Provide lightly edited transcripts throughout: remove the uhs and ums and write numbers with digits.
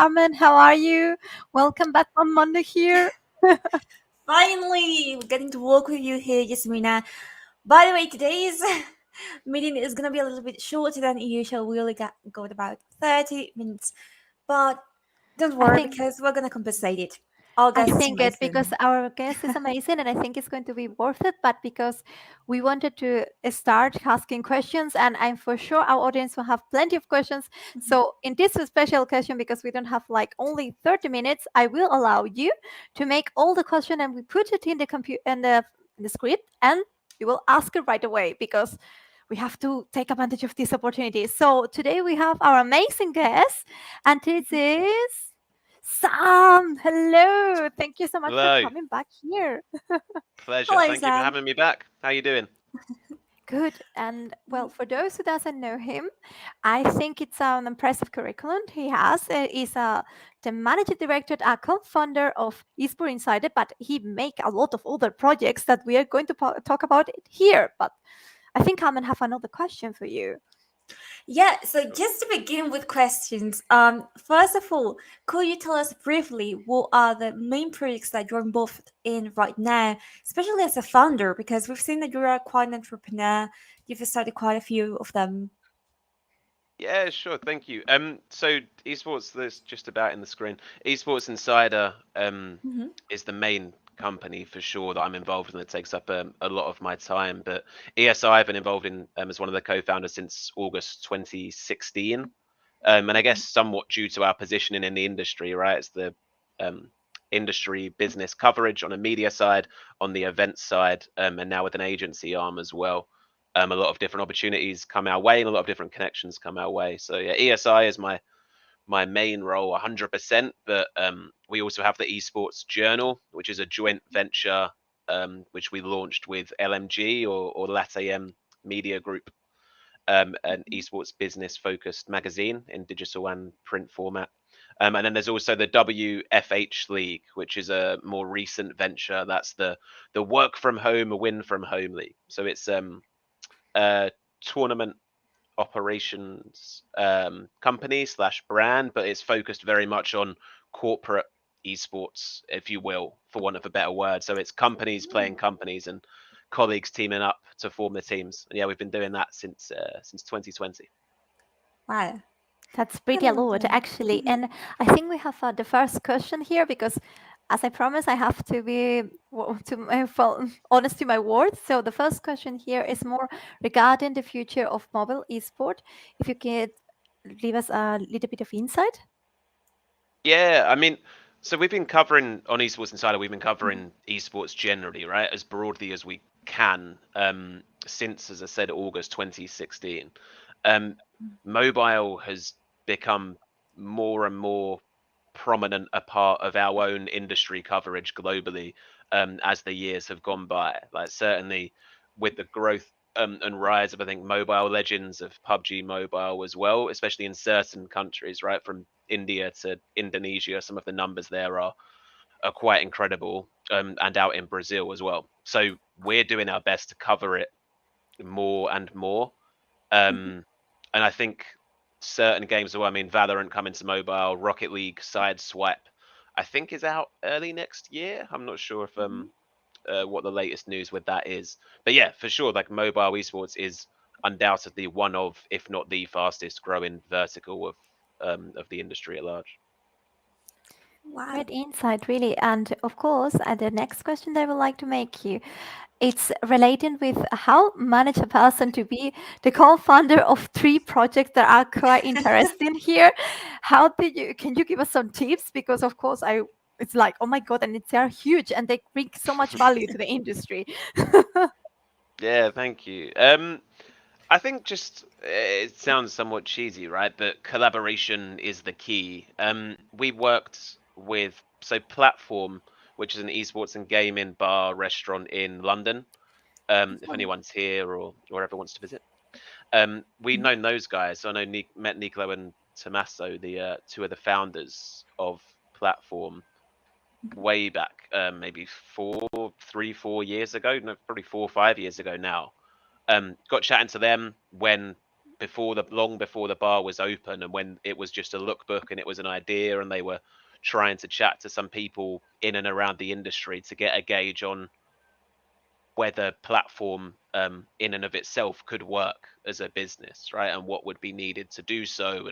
Carmen. How are you? Welcome back on Monday here. Finally, we're getting to work with you here, Yasmina. By the way, today's meeting is gonna be a little bit shorter than usual. We only got about 30 minutes, but don't I worry think because we're gonna compensate it. Our I guest is think it because amazing. our guest is amazing and I think it's going to be worth it, but because we wanted to start asking questions and I'm for sure our audience will have plenty of questions. Mhm. So in this special question, because we don't have like only 30 minutes, I will allow you to make all the question and we put it in the computer and the script and you will ask it right away because we have to take advantage of this opportunity. So today we have our amazing guest and this is Sam, hello. Thank you so much for Hello, coming back here. pleasure. Hello, Thank you for Sam. having me back. How you doing? Good. And well, for those who doesn't know him, I think it's an impressive curriculum he has. He's the managing director and co-founder of Esports Insider, but he make a lot of other projects that we are going to talk about it here. But I think I'm gonna have another question for you. Yeah, so just to begin with questions, first of all, could you tell us briefly what are the main projects that you're involved in right now, especially as a founder, because we've seen that you're quite an entrepreneur, you've started quite a few of them. Yeah, sure. Thank you. So esports, that's just about in the screen. Esports Insider Mm-hmm. is the main company for sure that I'm involved in that takes up a lot of my time. But ESI I've been involved in as one of the co-founders since August 2016. And I guess somewhat due to our positioning in the industry, right? It's the um, industry business coverage on a media side, on the event side, and now with an agency arm as well. A lot of different opportunities come our way, and a lot of different connections come our way. So yeah, ESI is my main role, 100%. But we also have the Esports Journal, which is a joint venture which we launched with LMG or LATAM Media Group, an esports business focused magazine in digital and print format. And then there's also the WFH League, which is a more recent venture. That's the work from home, win from home league. So it's a tournament operations company slash brand, but it's focused very much on corporate esports, if you will, for want of a better word. So it's companies playing companies and colleagues teaming up to form the teams. And yeah, we've been doing that since 2020. Wow. That's pretty a Really lot, good. actually. And I think we have the first question here because, as I promised, I have to be honest to my words. So the first question here is more regarding the future of mobile esport. If you could give us a little bit of insight. Yeah, I mean, so we've been covering on Esports Insider, we've been covering esports generally, right, as broadly as we can, since, as I said, August 2016. Um, Mobile has become more and more prominent a part of our own industry coverage globally, as the years have gone by. Like certainly with the growth and rise of, I think, mobile legends of PUBG Mobile as well, especially in certain countries, right, from India to Indonesia. Some of the numbers there are quite incredible, and out in Brazil as well. So we're doing our best to cover it more and more. Um, and I think certain games, well, I mean, Valorant coming to mobile, Rocket League Sideswipe, I think is out early next year. I'm not sure if what the latest news with that is, but yeah, for sure, like mobile esports is undoubtedly one of, if not the fastest growing vertical of the industry at large. Wow. Great insight, really. And of course, the next question that I would like to make you, it's relating with how manage a person to be the co-founder of three projects that are quite interesting here. How did you? Can you give us some tips? Because of course, it's like oh my god, and they are huge and they bring so much value to the industry. Yeah, thank you. I think just it sounds somewhat cheesy, right? But collaboration is the key. We worked with Platform, which is an esports and gaming bar restaurant in London. If anyone's here or ever wants to visit, we've known those guys. So I know met Nicolo and Tommaso, the two of the founders of Platform, way back, maybe 4 years ago. No, probably 4 or 5 years ago now. Got chatting to them when long before the bar was open, and when it was just a lookbook and it was an idea, and they were trying to chat to some people in and around the industry to get a gauge on whether platform in and of itself could work as a business, right? And what would be needed to do so,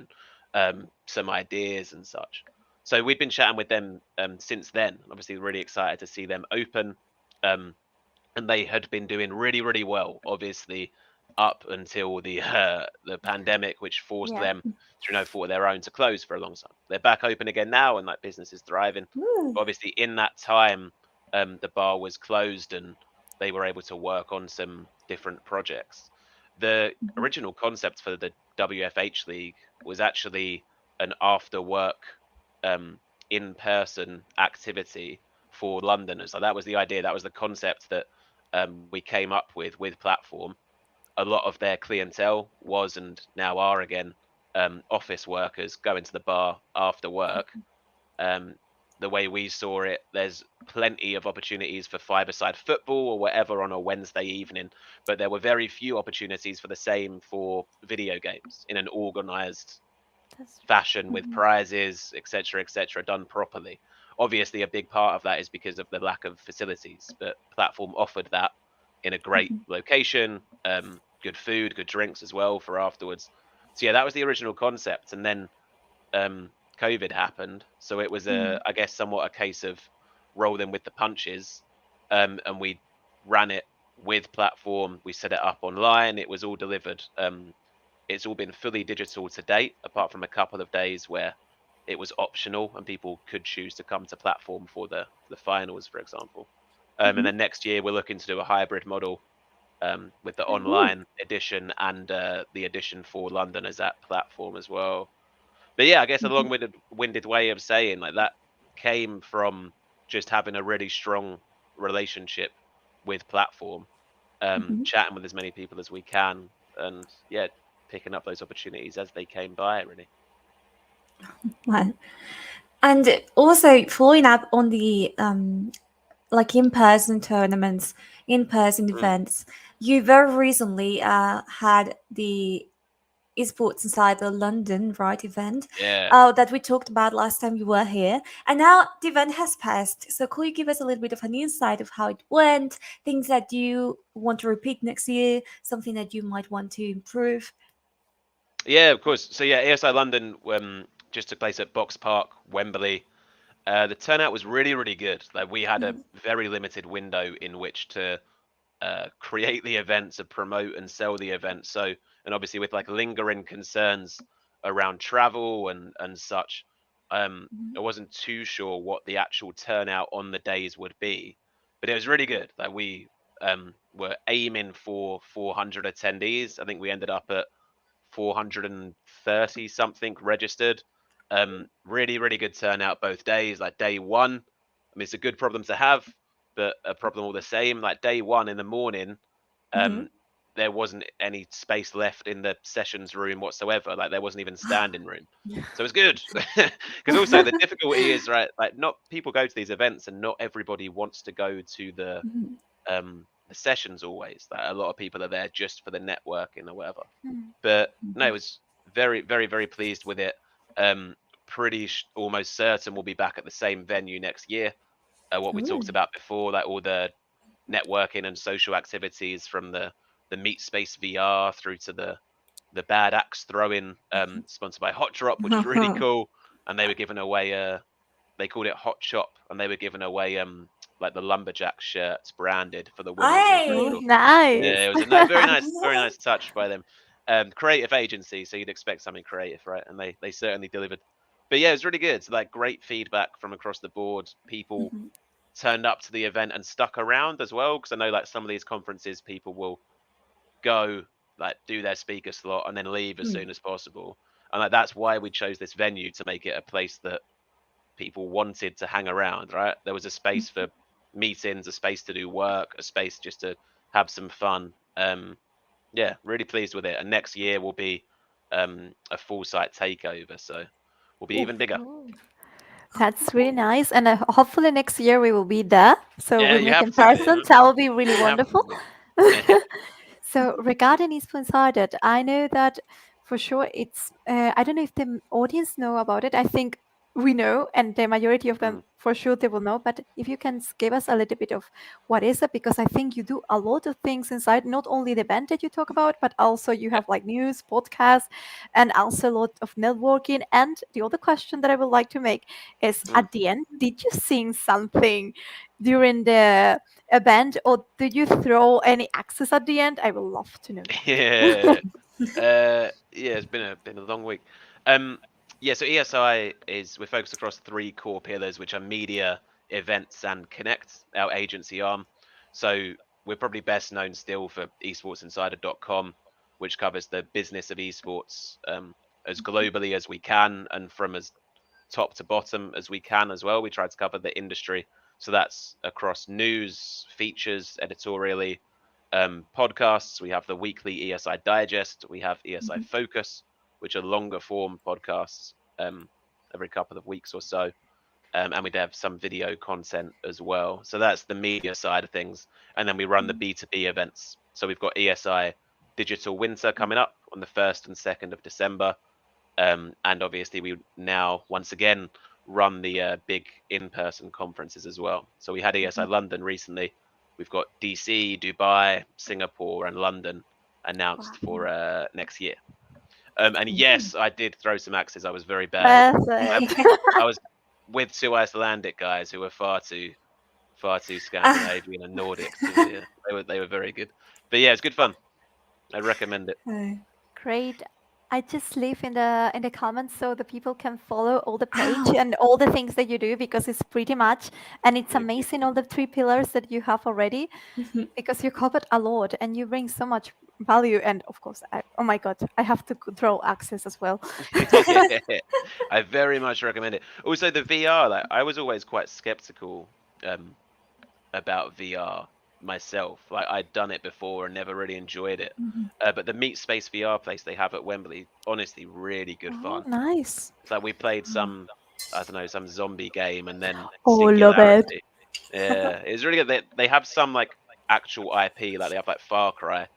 and some ideas and such. So we'd been chatting with them since then. Obviously, really excited to see them open. Um, and they had been doing really, really well, obviously, up until the pandemic, which forced Yeah. them through no fault of their own to close for a long time. They're back open again now, and like business is thriving. Ooh. Obviously, in that time, the bar was closed, and they were able to work on some different projects. The Mhm. original concept for the WFH League was actually an after work, um, in person activity for Londoners. So that was the idea. That was the concept that we came up with platform. A lot of their clientele was, and now are again, office workers going to the bar after work. um, the way we saw it, there's plenty of opportunities for five-a-side football or whatever on a Wednesday evening, but there were very few opportunities for the same for video games in an organized That's fashion with Mhm. prizes, etc., done properly. Obviously, a big part of that is because of the lack of facilities, but platform offered that in a great Mhm. location, good food, good drinks as well for afterwards. So yeah, that was the original concept, and then um, COVID happened, so it was Mhm. I guess, somewhat a case of rolling with the punches, and we ran it with platform. We set it up online. It was all delivered. It's all been fully digital to date, apart from a couple of days where it was optional and people could choose to come to platform for the finals, for example. And Mhm. then next year we're looking to do a hybrid model, with the Ooh. online edition and the edition for London as that platform as well. But yeah, I guess a Mhm. long-winded winded way of saying, like, that came from just having a really strong relationship with platform, Mhm. chatting with as many people as we can, and yeah, picking up those opportunities as they came by, really. Wow. And also following up on the like in-person tournaments, in-person Mm, events, you very recently had the Esports inside the London right event yeah. that we talked about last time you were here, and now the event has passed. So could you give us a little bit of an insight of how it went, things that you want to repeat next year, something that you might want to improve? Yeah, of course. So yeah, ASI London just took place at Box Park, Wembley. The turnout was really, really good. Like, we had a Mhm. very limited window in which to create the event, to promote and sell the event. So, and obviously with like lingering concerns around travel and such, I wasn't too sure what the actual turnout on the days would be, but it was really good. Like, we were aiming for 400 attendees. I think we ended up at 430 something registered. Really, really good turnout both days. Like, day one, I mean, it's a good problem to have, but a problem all the same. Like, day one in the morning, Mhm. um, there wasn't any space left in the sessions room whatsoever. Like, there wasn't even standing room. So it's good, because also the difficulty is, right, like, not people go to these events and not everybody wants to go to Mhm. the sessions always. Like, a lot of people are there just for the networking or whatever. Mm. But no, I Mhm. was very, very, very pleased with it. Almost certain we'll be back at the same venue next year. What we talked Ooh. about before, like all the networking and social activities, from the Meet Space VR through to the bad axe throwing, sponsored by Hot Drop, which was really cool. And they were giving away they called it Hot Chop, and they were giving away like the lumberjack shirts branded for the winners as Oh, well. Aye. Yeah, it nice. was a no, very nice touch by them. Creative agency, so you'd expect something creative, right? And they certainly delivered. But yeah, it was really good. So, like, great feedback from across the board. People Mhm. turned up to the event and stuck around as well, because I know, like, some of these conferences, people will go, like, do their speaker slot and then leave as Mm. soon as possible. And like, that's why we chose this venue, to make it a place that people wanted to hang around, right? There was a space for meetings, a space to do work, a space just to have some fun. Yeah, really pleased with it. And next year will be a full site takeover, so we'll be Ooh. even bigger. Oh, that's really nice. And hopefully next year we will be there. So Yeah, we you meet have in to be, person. man. That will be really You have to wonderful. be. So regarding Esports Insider, I know that for sure it's. I don't know if the audience know about it. I think we know, and the majority of them Mm. for sure they will know. But if you can give us a little bit of what is it, because I think you do a lot of things inside, not only the event that you talk about, but also you Yeah. have like news, podcasts, and also a lot of networking. And the other question that I would like to make is, Mm. at the end, did you sing something during the event, or did you throw any access at the end? I would love to know that. Yeah. Yeah, it's been a long week. Um, yeah, so ESI is we're focused across three core pillars, which are media, events, and connect, our agency arm. So we're probably best known still for esportsinsider.com, which covers the business of esports as globally as we can and from as top to bottom as we can as well. We try to cover the industry. So that's across news, features, editorially, podcasts. We have the weekly ESI Digest. We have ESI Mhm. Focus, which are longer form podcasts every couple of weeks or so. And we have some video content as well. So that's the media side of things. And then we run the B2B events. So we've got ESI Digital Winter coming up on the 1st and 2nd of December. And obviously, we now once again run the big in-person conferences as well. So we had ESI London recently. We've got DC, Dubai, Singapore, and London Wow. announced for next year. And Mhm. yes, I did throw some axes. I was very bad. I Perfect. I was with two Icelandic guys who were far too Ah, Scandinavian and Nordic to be. They were very good. But yeah, it's good fun. I recommend it. Great. I just leave in the comments so the people can follow all the page oh, and all the things that you do, because it's pretty much, and it's Thank you. amazing all the three pillars that you have already, mhm. because you covered a lot and you bring so much value. And of course, oh my god, I have to throw access as well. I very much recommend it. Also, the VR, like I was always quite skeptical um, about VR myself. Like I'd done it before and never really enjoyed it. Mhm. But the Meet Space VR place they have at Wembley, honestly, really good Oh, fun. nice. It's like we played some, I don't know, some zombie game and then Oh, love it. Singularity. Yeah, it's really good. They have some like actual IP, like they have like Far Cry.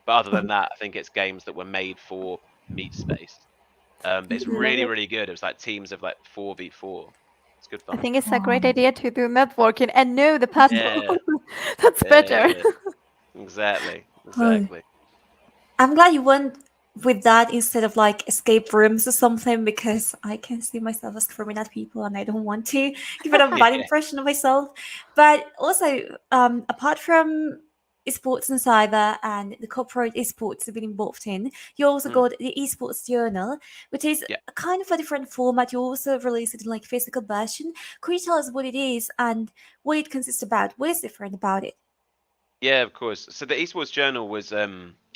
But other than that, I think it's games that were made for Meet Space. But it's Love really, it. really good. It was like teams of like 4v4. It's good I fun. think it's a great Wow. idea to do networking and know the password. Yeah, That's better. yeah, exactly, Oh. exactly. I'm glad you went with that instead of like escape rooms or something, because I can see myself as screaming at people and I don't want to give it a bad Yeah. impression of myself. But also, apart from esports insider and the corporate esports you've been involved in, you also Mm, got the esports journal, which is yeah, a kind of a different format. You also release it in like physical version. Could you tell us what it is and what it consists about? What is different about it? yeah, of course. So the Esports Journal was, I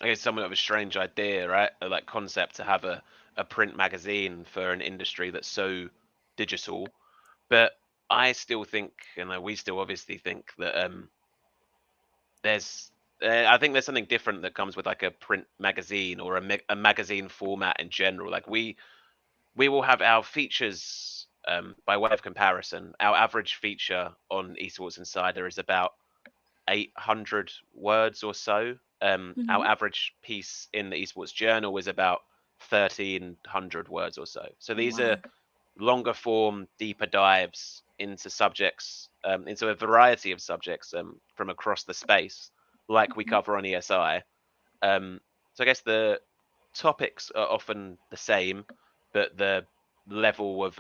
guess, somewhat of a strange idea, right? A like concept to have a print magazine for an industry that's so digital. But I still think, and we still obviously think that there's I think there's something different that comes with like a print magazine or a magazine format in general. Like we will have our features by way of comparison. Our average feature on Esports Insider is about 800 words or so. Our Mhm. average piece in the Esports Journal is about 1300 words or so. So these are Wow. longer form, deeper dives into subjects, into a variety of subjects from across the space, like we cover on ESI. So I guess the topics are often the same, but the level of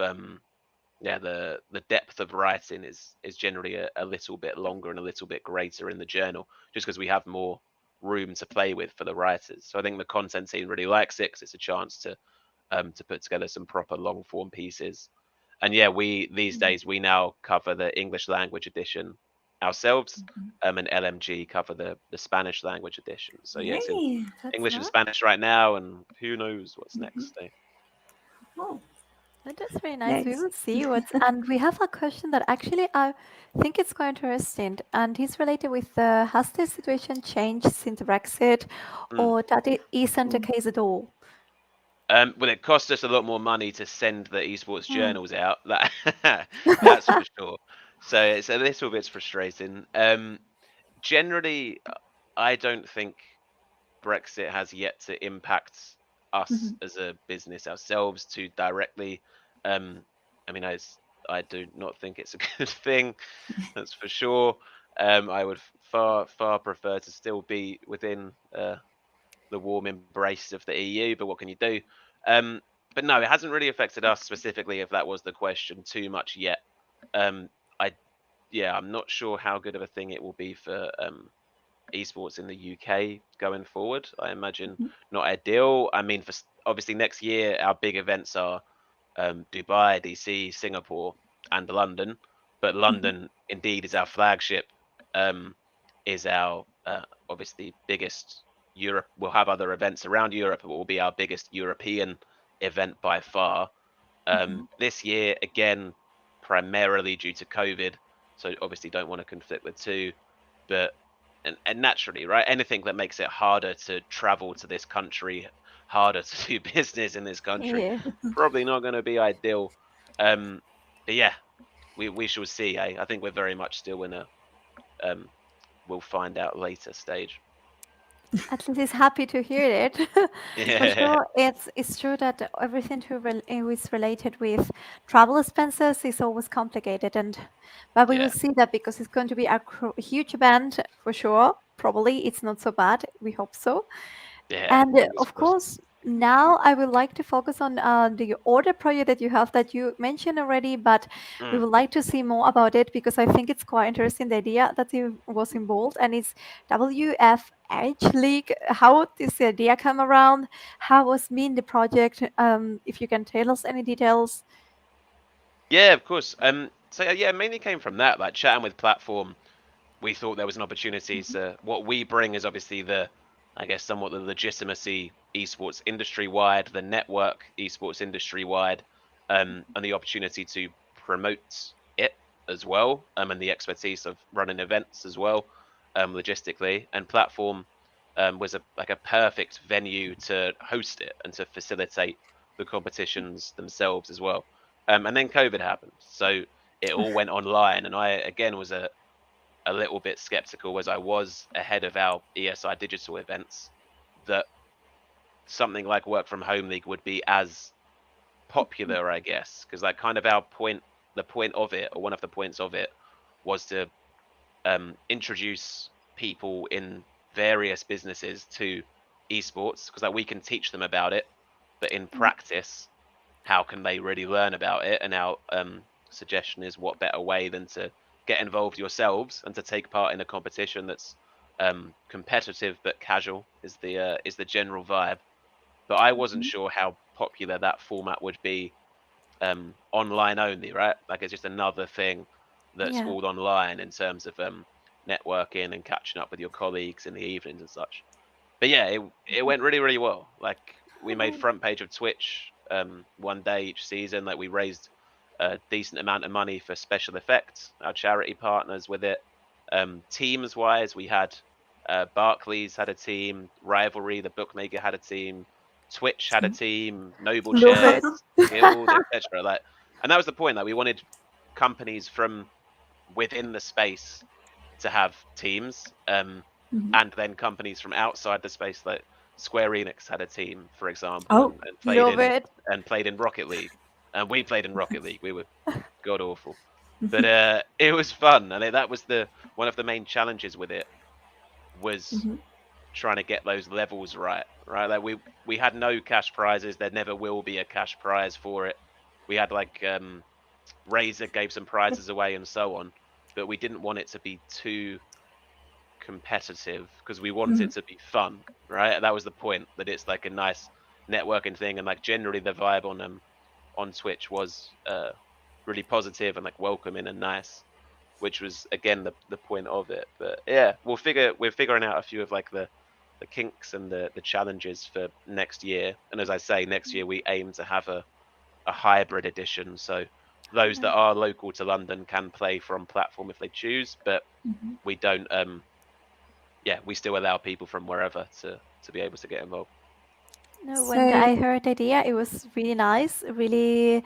yeah, the depth of writing is generally a little bit longer and a little bit greater in the journal, just because we have more room to play with for the writers. So I think the content team really likes it because it's a chance to put together some proper long form pieces. And yeah, we these days we now cover the English language edition ourselves, and LMG cover the Spanish language edition. So yeah, it's in Hey. That's English and nice. Spanish right now, and who knows what's Mhm. next. Eh? Oh, That is very nice. We nice. will see what's. And we have a question that actually I think it's quite interesting, and it's related with has the situation changed since Brexit, Mm. or that it isn't the Oh. case at all? Well, it cost us a lot more money to send the esports Hmm. journals out. That's for sure. So it's a little bit frustrating. Generally, I don't think. Brexit has yet to impact us as a business ourselves too directly. Um, I mean, I do not think it's a good thing. That's for sure. I would far prefer to still be within the warm embrace of the EU, but what can you do? Um, but no, it hasn't really affected us specifically, if that was the question, too much yet. I Yeah, I'm not sure how good of a thing it will be for esports in the UK going forward. I imagine not ideal. I mean, obviously next year our big events are Dubai, DC, Singapore, and London. But London indeed is our flagship. Um, is our obviously biggest Europe. We'll have other events around Europe, but it will be our biggest European event by far. This year, again, primarily due to COVID, so obviously don't want to conflict the two, but and naturally, right? Anything that makes it harder to travel to this country, harder to do business in this country, Yeah. probably not going to be ideal. Um, but yeah, we shall see. I think we're very much still in a we'll find out later stage. At least he's happy to hear it. For Yeah, sure, it's true that everything is related with travel expenses is always complicated, and but we will yeah, see that because it's going to be a huge event for sure. Probably it's not so bad. We hope so. yeah. And Fingers of crossed. course, now I would like to focus on the order project that you have that you mentioned already, but we Mm. would like to see more about it because I think it's quite interesting the idea that it was involved and it's WFH League. How did this idea come around? How was mean the project? If you can tell us any details. Yeah, of course. So yeah, it mainly came from that, like chatting with platform. We thought there was an opportunity. So what we bring is obviously I guess, somewhat the legitimacy esports industry wide, the network esports industry wide, and the opportunity to promote it as well, and the expertise of running events as well, logistically. And platform was a perfect venue to host it and to facilitate the competitions themselves as well. And then COVID happened, so it all went online, and I again was a little bit skeptical as I was ahead of our ESI digital events that something like Work from Home League would be as popular, I guess, because like kind of the point of it, or one of the points of it, was to introduce people in various businesses to esports, because like we can teach them about it, but in practice, how can they really learn about it? And our suggestion is, what better way than to get involved yourselves and to take part in a competition that's competitive but casual is the general vibe. But I wasn't sure how popular that format would be online only, right? Like it's just another thing that's Yeah. all online in terms of networking and catching up with your colleagues in the evenings and such. But yeah, it went really well. Like we made front page of Twitch one day each season. Like we raised a decent amount of money for special effects, our charity partners with it. Teams wise, we had Barclays had a team, Rivalry, the bookmaker had a team, Twitch had a team, Noble Love it. Chairs, Guild, etc. Like, and that was the point. Like we wanted companies from within the space to have teams, and then companies from outside the space, like Square Enix had a team, for example, Oh, and Love it. played in Rocket League, and we played in Rocket League. We were god awful, but it was fun, and that was the one of the main challenges with it was trying to get those levels right. Right, like we had no cash prizes. There never will be a cash prize for it. We had like Razer gave some prizes away and so on, but we didn't want it to be too competitive because we want it to be fun, right? That was the point, that it's like a nice networking thing, and like generally the vibe on Twitch was really positive and like welcoming and nice, which was again the point of it. But yeah, we're figuring out a few of like the kinks and the challenges for next year. And as I say, next year we aim to have a hybrid edition, so those that are local to London can play from platform if they choose, but we don't yeah, we still allow people from wherever to be able to get involved. No, when so I heard the idea, it was really nice. Really,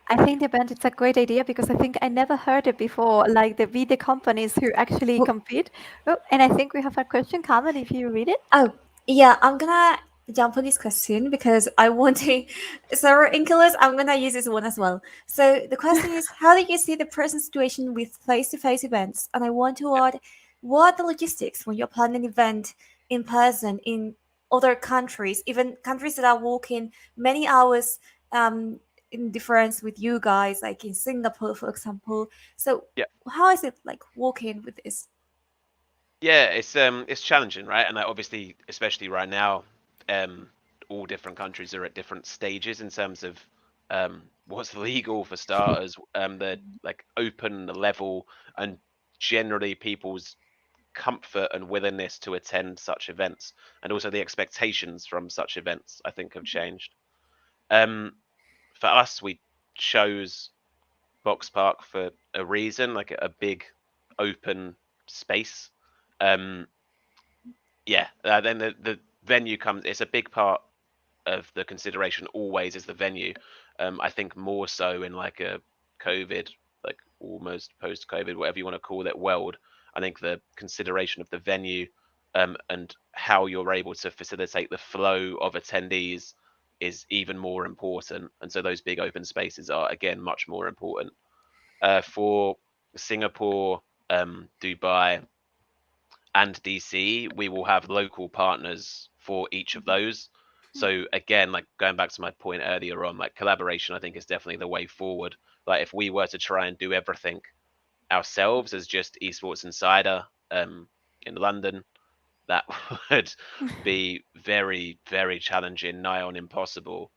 I think the event it's a great idea because I think I never heard it before. Like the companies who actually well, compete. Oh, and I think we have a question, Carmen, if you read it. oh Yeah, I'm gonna jump on this question because I want to. So, Inculus, I'm gonna use this one as well. So, the question is, how do you see the present situation with face-to-face events? And I want to add, what are the logistics when you're planning an event in person in other countries, even countries that are walking many hours in difference with you guys, like in Singapore, for example. So, Yeah. how is it like walking with this? Yeah, it's challenging, right? And obviously, especially right now, um, all different countries are at different stages in terms of what's legal for starters, the like open level, and generally people's comfort and willingness to attend such events, and also the expectations from such events, I think, have changed. Um, for us, we chose Box Park for a reason, like a big open space. Um, yeah, then the venue comes. It's a big part of the consideration always is the venue. I think more so in like a COVID, like almost post COVID, whatever you want to call it, world. I think the consideration of the venue and how you're able to facilitate the flow of attendees is even more important. And so those big open spaces are again much more important. For Singapore, Dubai, and DC, we will have local partners for each of those. So again, like going back to my point earlier on, like collaboration, I think is definitely the way forward. Like if we were to try and do everything ourselves as just Esports Insider in London, that would be very, very challenging, nigh on impossible.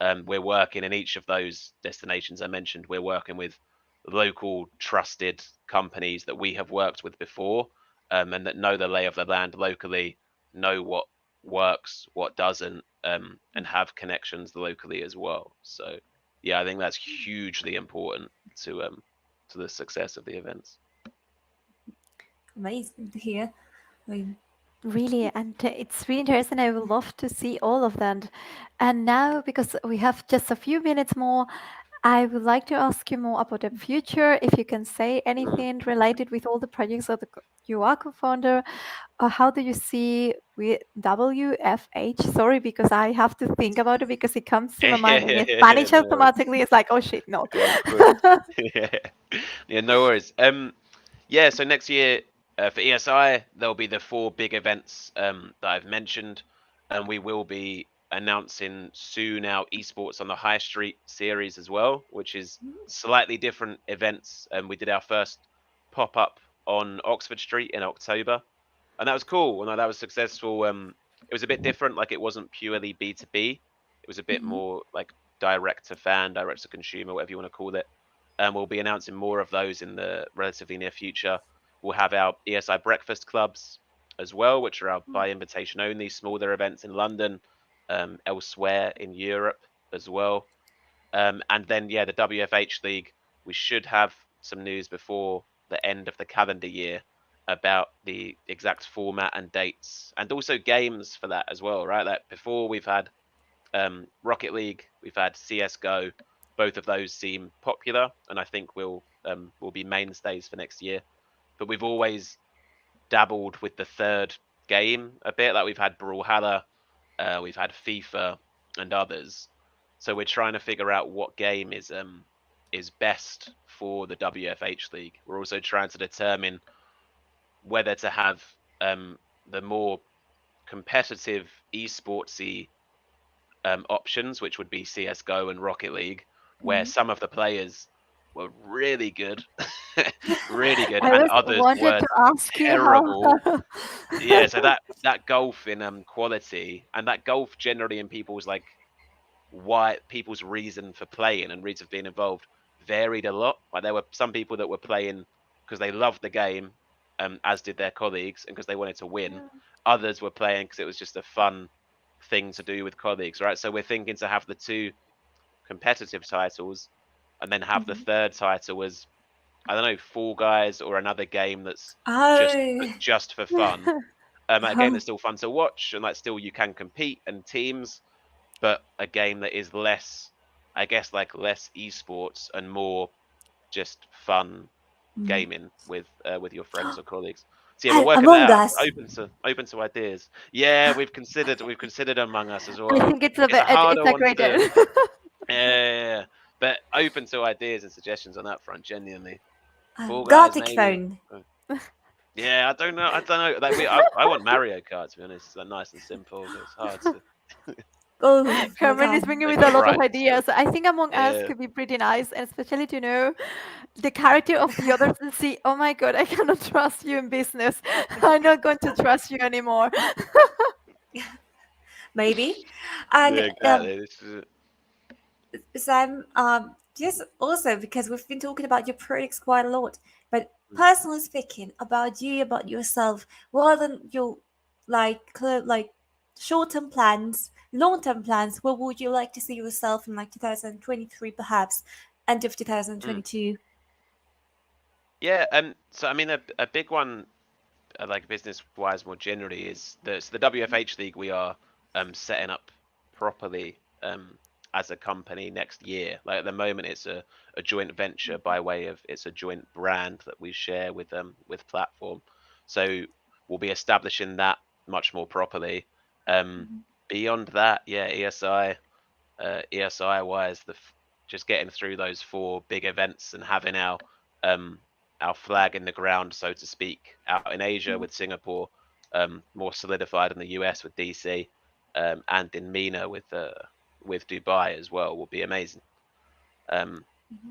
We're working in each of those destinations I mentioned. We're working with local trusted companies that we have worked with before, and that know the lay of the land locally, know what works, what doesn't, and have connections locally as well. So, yeah, I think that's hugely important to the success of the events. Amazing to hear. I mean, Really, and it's really interesting. I would love to see all of that. And now, because we have just a few minutes more, I would like to ask you more about the future. If you can say anything related with all the projects of you are co-founder, or how do you see with WFH? Sorry, because I have to think about it because it comes to my mind in Spanish No worries. automatically. It's like, oh shit, no. Yeah, of course. Yeah, yeah, no worries. Yeah, so next year for ESI there'll be the four big events that I've mentioned, and we will be announcing soon our Esports on the High Street series as well, which is slightly different events. And we did our first pop up on Oxford Street in October, and that was cool. And that was successful. It was a bit different, like it wasn't purely B2B. It was a bit mhm. more like direct to fan, direct to consumer, whatever you want to call it. And we'll be announcing more of those in the relatively near future. We'll have our ESI breakfast clubs as well, which are our by invitation only smaller events in London, elsewhere in Europe as well. And then, yeah, the WFH League, we should have some news before the end of the calendar year about the exact format and dates, and also games for that as well, right? Like before, we've had Rocket League, we've had CS:GO. Both of those seem popular, and I think will be mainstays for next year. But we've always dabbled with the third game a bit. Like we've had Brawlhalla, we've had FIFA, and others. So we're trying to figure out what game is best for the WFH League. We're also trying to determine whether to have the more competitive esportsy options, which would be CS:GO and Rocket League, where Mhm. some of the players were really good, really good, I and was others wanted were to ask you how. terrible. Yeah, so that golf in quality, and that golf generally in people's like why people's reason for playing and reason for being involved varied a lot. Like there were some people that were playing because they loved the game, as did their colleagues, and because they wanted to win. Others were playing because it was just a fun thing to do with colleagues, right? So we're thinking to have the two competitive titles, and then have the Mhm. third title as I don't know, Fall Guys or another game that's just Oh, just for fun. A game that's still fun to watch, and like still you can compete and teams, but a game that is less, I guess, like less esports and more just fun Mhm. gaming with your friends or colleagues. So yeah, we're working Among that out. Us. Open to ideas. Yeah, we've considered Among Us as I well. think it's a It's a bit, harder it's a one to great. do. Yeah, but open to ideas and suggestions on that front. Genuinely, Fall Guys Gothic maybe. phone. Yeah, I don't know. I don't know. Like I want Mario Kart to be honest. It's like nice and simple, but it's hard to Oh my Carmen is god. bringing make with it a lot of right. So ideas. I think Among Us yeah, could be pretty nice, and especially to know the character of the others and see, oh my god, I cannot trust you in business. I'm not going to trust you anymore. Maybe. yeah, And exactly. This is it. Sam, just also because we've been talking about your projects quite a lot, but Mm, personally speaking, about you, about yourself, what are your like short-term plans, long-term plans? What would you like to see yourself in like 2023, perhaps end of mm. 2022? Yeah. So I mean, a big one, like business wise more generally, is the WFH league we are setting up properly as a company next year. Like at the moment, it's a joint venture by way of it's a joint brand that we share with platform. So we'll be establishing that much more properly. Um, Beyond that, yeah, ESI wise, just getting through those four big events and having um, our flag in the ground, so to speak, out in Asia with Singapore, more solidified in the US with DC, and in MENA with Dubai as well will be amazing. Um,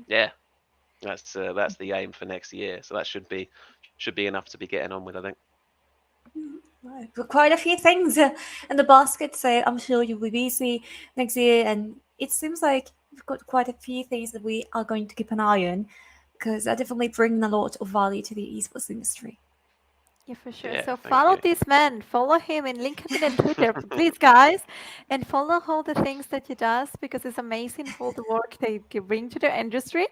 yeah, that's the aim for next year. So that should be enough to be getting on with, I think. Right. But quite a few things in the basket, so I'm sure you'll be busy next year. And it seems like we've got quite a few things that we are going to keep an eye on because they're definitely bringing a lot of value to the esports industry. Yeah, for sure. Yeah, So thank follow you. this man, follow him in LinkedIn and Twitter, please, guys, and follow all the things that he does because it's amazing all the work they can bring to the industry.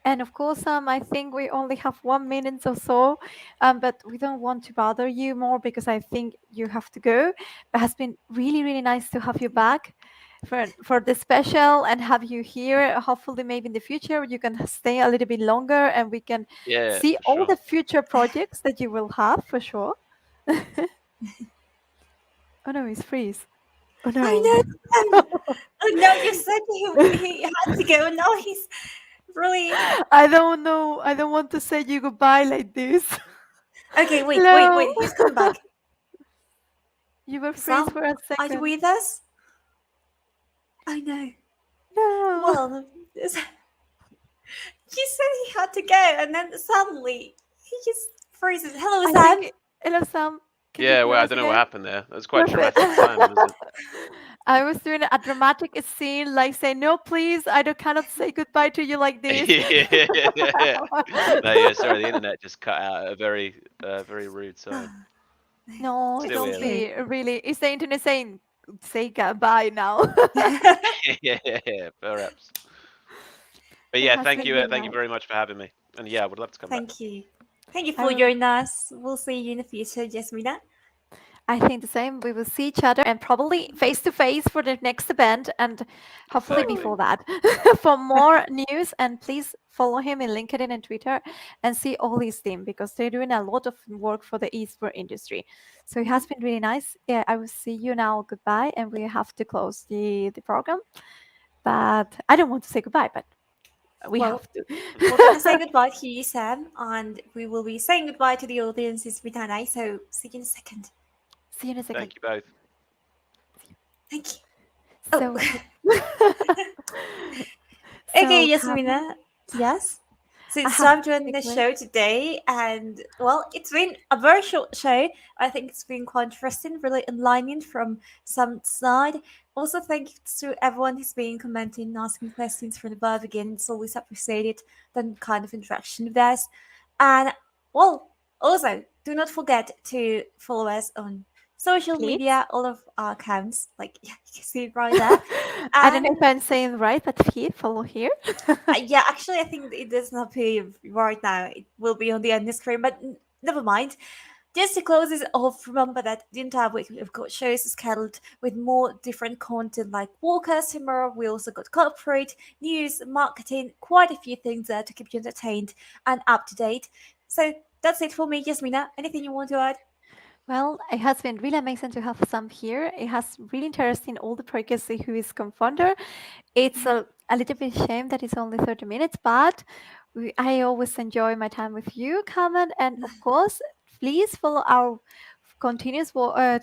And of course, I think we only have 1 minute or so, but we don't want to bother you more because I think you have to go. It has been really, really nice to have you back for the special and have you here. Hopefully, maybe in the future you can stay a little bit longer and we can Yeah, see for all sure. the future projects that you will have for sure. Oh no, he's freeze. Oh I no. know. Oh no, you said he had to go. Now he's really I don't know. I don't want to say you goodbye like this. okay. Wait, wait, No. wait. He's coming back. You were freeze Sam, for a are you second. with us? I know. No. Well, you said he had to go, and then suddenly he just freezes. Hello, I Sam. think, hello, Sam. Can you Yeah, hear well, I us don't know what again? happened there. That was quite Perfect. dramatic timing, wasn't I was doing a dramatic scene, like say, no, please, I don't cannot say goodbye to you like this. it? No, yeah, sorry, the internet just cut out at a very rude time. No, It's Still don't here though. okay. be. Really, is the internet saying say goodbye now? Yeah, perhaps. But It yeah, has been really thank you nice. very much for having me. And yeah, I would love to come back. Thank you. Thank you I for will. joining us. We'll see you in the future, Yasmina. I think the same. We will see each other and probably face to face for the next event and hopefully Exactly. before that for more news. And please follow him in LinkedIn and Twitter and see all his team because they're doing a lot of work for the esports industry. So it has been really nice. Yeah, I will see you now. Goodbye. And we have to close the program. But I don't want to say goodbye, but we Well, have to. we're gonna say goodbye to you, Sam, and we will be saying goodbye to the audience this midnight. So see you in a second. See you in a second. Thank you both. Thank you. Oh, So, okay, so Carmen, Yasmina. Yes. So I it's have time to to end the quickly. show today, and well, it's been a very short show. I think it's been quite interesting, really enlightening from some side. Also, thank you to everyone who's been commenting, asking questions from the above. Again, it's always appreciated that kind of interaction with us. And well, also do not forget to follow us on social Please. media, all of our accounts, like you can see it right there. I don't know And if I'm saying right, but here, follow here. yeah, actually, I think it doesn't appear right now. It will be on the end of the screen, but never mind. Just to close this off, remember that the entire week we've got shows scheduled with more different content like war customer. We also got corporate news, marketing, quite a few things there to keep you entertained and up to date. So That's it for me, Yasmina. Anything you want to add? Well, it has been really amazing to have Sam here. It has really interesting all the progress who is co-founder. It's a little bit shame that it's only 30 minutes, but I always enjoy my time with you, Carmen. And of course, please follow our continuous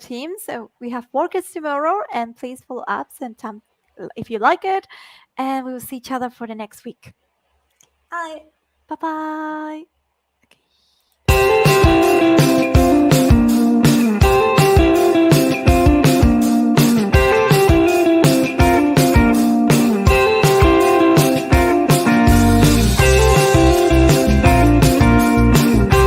teams. We have workouts tomorrow, and please follow us and if you like it. And we will see each other for the next week. Bye. Bye bye.